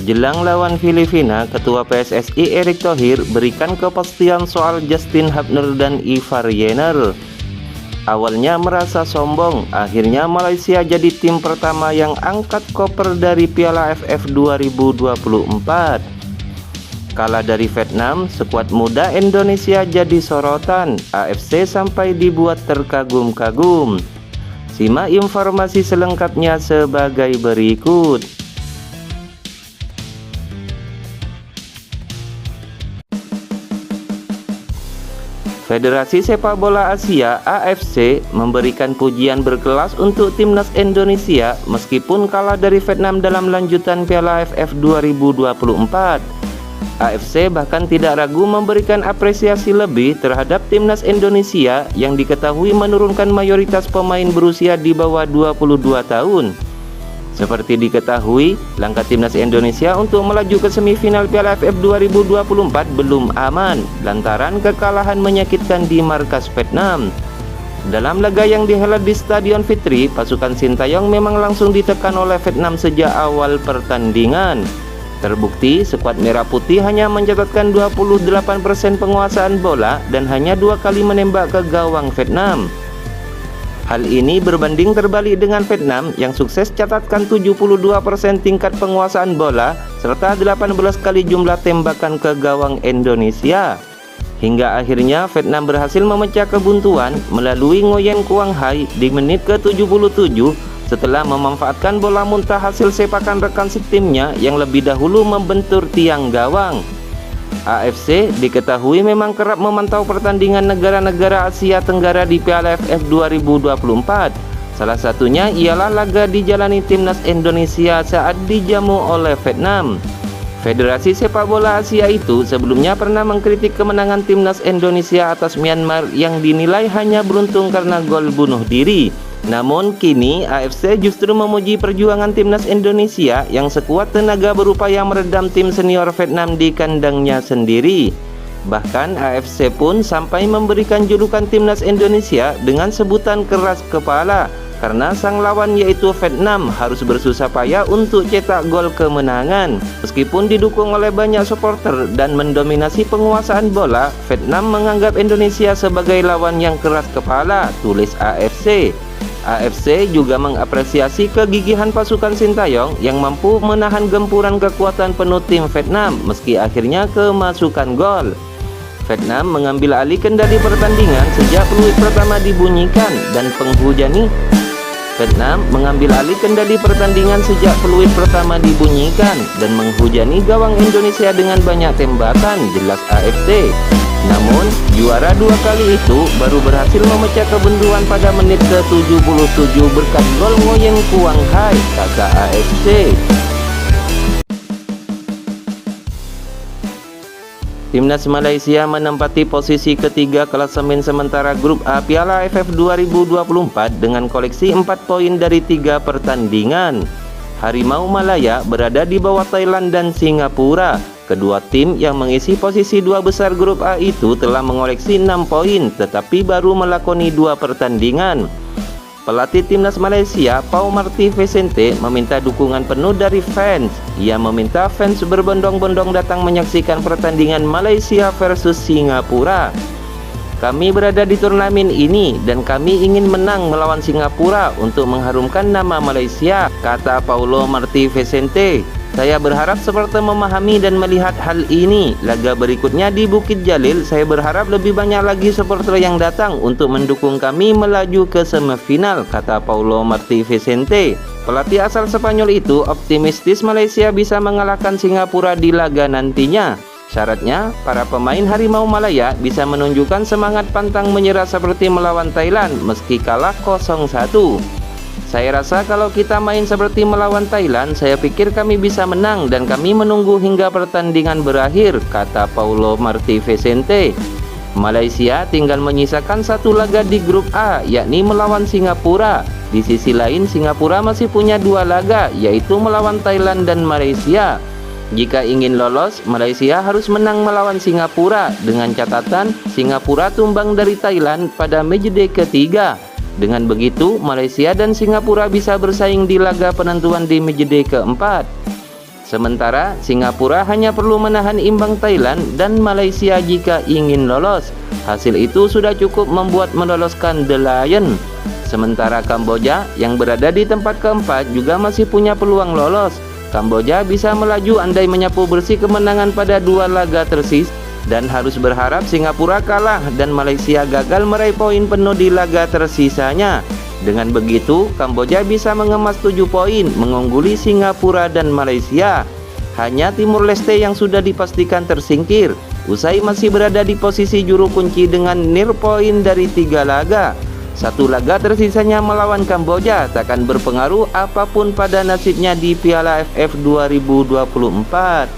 Jelang lawan Filipina, Ketua PSSI Erick Thohir berikan kepastian soal Justin Hubner dan Ivar Jenner. Awalnya merasa sombong, akhirnya Malaysia jadi tim pertama yang angkat koper dari Piala AFF 2024. Kalah dari Vietnam, skuad muda Indonesia jadi sorotan, AFC sampai dibuat terkagum-kagum. Simak informasi selengkapnya sebagai berikut. Federasi Sepak Bola Asia (AFC) memberikan pujian berkelas untuk timnas Indonesia meskipun kalah dari Vietnam dalam lanjutan Piala AFF 2024. AFC bahkan tidak ragu memberikan apresiasi lebih terhadap timnas Indonesia yang diketahui menurunkan mayoritas pemain berusia di bawah 22 tahun. Seperti diketahui, langkah timnas Indonesia untuk melaju ke semifinal Piala AFF 2024 belum aman lantaran kekalahan menyakitkan di markas Vietnam. Dalam laga yang dihelat di Stadion Fitri, pasukan Sintayong memang langsung ditekan oleh Vietnam sejak awal pertandingan. Terbukti, skuad Merah Putih hanya mencatatkan 28% penguasaan bola dan hanya 2 kali menembak ke gawang Vietnam. Hal ini berbanding terbalik dengan Vietnam yang sukses catatkan 72% tingkat penguasaan bola serta 18 kali jumlah tembakan ke gawang Indonesia. Hingga akhirnya Vietnam berhasil memecah kebuntuan melalui Nguyen Quang Hai di menit ke-77 setelah memanfaatkan bola muntah hasil sepakan rekan setimnya yang lebih dahulu membentur tiang gawang. AFC diketahui memang kerap memantau pertandingan negara-negara Asia Tenggara di Piala AFF 2024. Salah satunya ialah laga dijalani timnas Indonesia saat dijamu oleh Vietnam. Federasi Sepak Bola Asia itu sebelumnya pernah mengkritik kemenangan timnas Indonesia atas Myanmar yang dinilai hanya beruntung karena gol bunuh diri. Namun kini AFC justru memuji perjuangan timnas Indonesia yang sekuat tenaga berupaya meredam tim senior Vietnam di kandangnya sendiri. Bahkan AFC pun sampai memberikan julukan timnas Indonesia dengan sebutan keras kepala karena sang lawan yaitu Vietnam harus bersusah payah untuk cetak gol kemenangan. Meskipun didukung oleh banyak supporter dan mendominasi penguasaan bola, Vietnam menganggap Indonesia sebagai lawan yang keras kepala, tulis AFC. AFC juga mengapresiasi kegigihan pasukan Sintayong yang mampu menahan gempuran kekuatan penuh tim Vietnam meski akhirnya kemasukan gol. Vietnam mengambil alih kendali pertandingan sejak peluit pertama dibunyikan dan penghujani gawang Indonesia dengan banyak tembakan, jelas AFC. Namun, juara 2 kali itu baru berhasil memecah kebuntuan pada menit ke-77 berkat gol Nguyen Quang Hai, kata AFC. Timnas Malaysia menempati posisi ketiga klasemen sementara grup A Piala AFF 2024 dengan koleksi 4 poin dari 3 pertandingan. Harimau Malaya berada di bawah Thailand dan Singapura. Kedua tim yang mengisi posisi 2 besar grup A itu telah mengoleksi 6 poin tetapi baru melakoni 2 pertandingan. Pelatih timnas Malaysia, Pau Marty Vicente, meminta dukungan penuh dari fans. Ia meminta fans berbondong-bondong datang menyaksikan pertandingan Malaysia versus Singapura. Kami berada di turnamen ini dan kami ingin menang melawan Singapura untuk mengharumkan nama Malaysia, kata Paulo Marty Vicente. Saya berharap supporter memahami dan melihat hal ini. Laga berikutnya di Bukit Jalil, saya berharap lebih banyak lagi supporter yang datang untuk mendukung kami melaju ke semifinal, kata Paulo Marty Vicente. Pelatih asal Spanyol itu optimistis Malaysia bisa mengalahkan Singapura di laga nantinya. Syaratnya, para pemain Harimau Malaya bisa menunjukkan semangat pantang menyerah seperti melawan Thailand meski kalah 0-1. Saya rasa kalau kita main seperti melawan Thailand, saya pikir kami bisa menang dan kami menunggu hingga pertandingan berakhir, kata Paulo Marty Vicente. Malaysia tinggal menyisakan 1 laga di grup A, yakni melawan Singapura. Di sisi lain, Singapura masih punya 2 laga, yaitu melawan Thailand dan Malaysia. Jika ingin lolos, Malaysia harus menang melawan Singapura dengan catatan Singapura tumbang dari Thailand pada matchday ketiga. Dengan begitu, Malaysia dan Singapura bisa bersaing di laga penentuan di matchday keempat. Sementara Singapura hanya perlu menahan imbang Thailand dan Malaysia jika ingin lolos. Hasil itu sudah cukup membuat meloloskan The Lion. Sementara Kamboja yang berada di tempat keempat juga masih punya peluang lolos. Kamboja bisa melaju andai menyapu bersih kemenangan pada 2 laga tersisa dan harus berharap Singapura kalah dan Malaysia gagal meraih poin penuh di laga tersisanya. Dengan begitu, Kamboja bisa mengemas 7 poin, mengungguli Singapura dan Malaysia. Hanya Timur Leste yang sudah dipastikan tersingkir, usai masih berada di posisi juru kunci dengan nil poin dari 3 laga. 1 laga tersisanya melawan Kamboja takkan berpengaruh apapun pada nasibnya di Piala AFF 2024.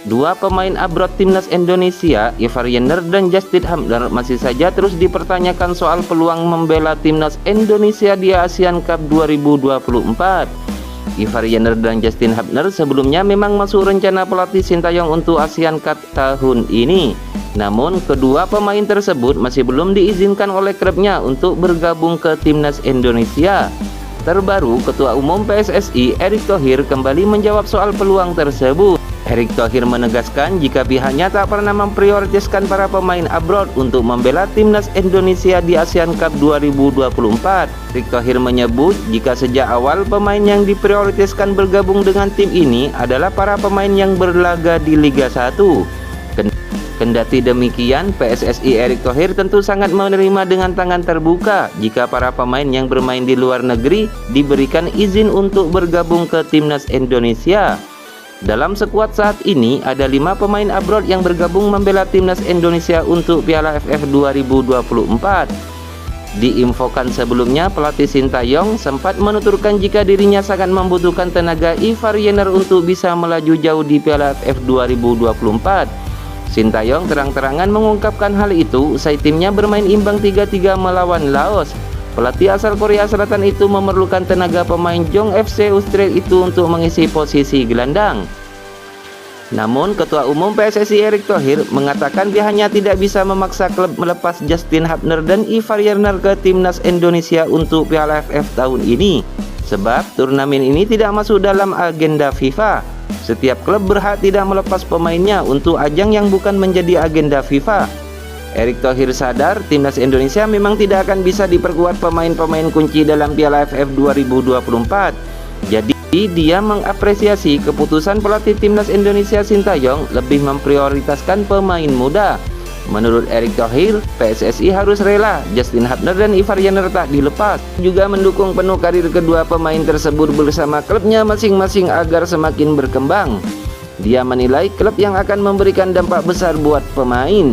2 pemain abroad timnas Indonesia, Ivar Jenner dan Justin Hubner, masih saja terus dipertanyakan soal peluang membela timnas Indonesia di ASEAN Cup 2024. Ivar Jenner dan Justin Hubner sebelumnya memang masuk rencana pelatih Sintayong untuk ASEAN Cup tahun ini. Namun kedua pemain tersebut masih belum diizinkan oleh klubnya untuk bergabung ke timnas Indonesia. Terbaru, Ketua Umum PSSI Erick Thohir kembali menjawab soal peluang tersebut. Erick Thohir menegaskan jika pihaknya tak pernah memprioritaskan para pemain abroad untuk membela timnas Indonesia di ASEAN Cup 2024. Erick Thohir menyebut jika sejak awal pemain yang diprioritaskan bergabung dengan tim ini adalah para pemain yang berlaga di Liga 1. Kendati demikian, PSSI Erick Thohir tentu sangat menerima dengan tangan terbuka jika para pemain yang bermain di luar negeri diberikan izin untuk bergabung ke timnas Indonesia. Dalam skuad saat ini ada 5 pemain abroad yang bergabung membela timnas Indonesia untuk Piala AFF 2024. Diinfokan sebelumnya, pelatih Sintayong sempat menuturkan jika dirinya sangat membutuhkan tenaga Ivar Jenner untuk bisa melaju jauh di Piala AFF 2024. Sintayong terang-terangan mengungkapkan hal itu usai timnya bermain imbang 3-3 melawan Laos. Pelatih asal Korea Selatan itu memerlukan tenaga pemain Jong FC Australia itu untuk mengisi posisi gelandang. Namun Ketua Umum PSSI Erick Thohir mengatakan pihaknya tidak bisa memaksa klub melepas Justin Hubner dan Ivar Jenner ke timnas Indonesia untuk Piala AFF tahun ini, sebab turnamen ini tidak masuk dalam agenda FIFA. Setiap klub berhak tidak melepas pemainnya untuk ajang yang bukan menjadi agenda FIFA. Erick Thohir sadar timnas Indonesia memang tidak akan bisa diperkuat pemain-pemain kunci dalam Piala AFF 2024. Jadi dia mengapresiasi keputusan pelatih timnas Indonesia Sintayong lebih memprioritaskan pemain muda. Menurut Erick Thohir, PSSI harus rela Justin Hubner dan Ivar Jenner tak dilepas, juga mendukung penuh karir kedua pemain tersebut bersama klubnya masing-masing agar semakin berkembang. Dia menilai klub yang akan memberikan dampak besar buat pemain.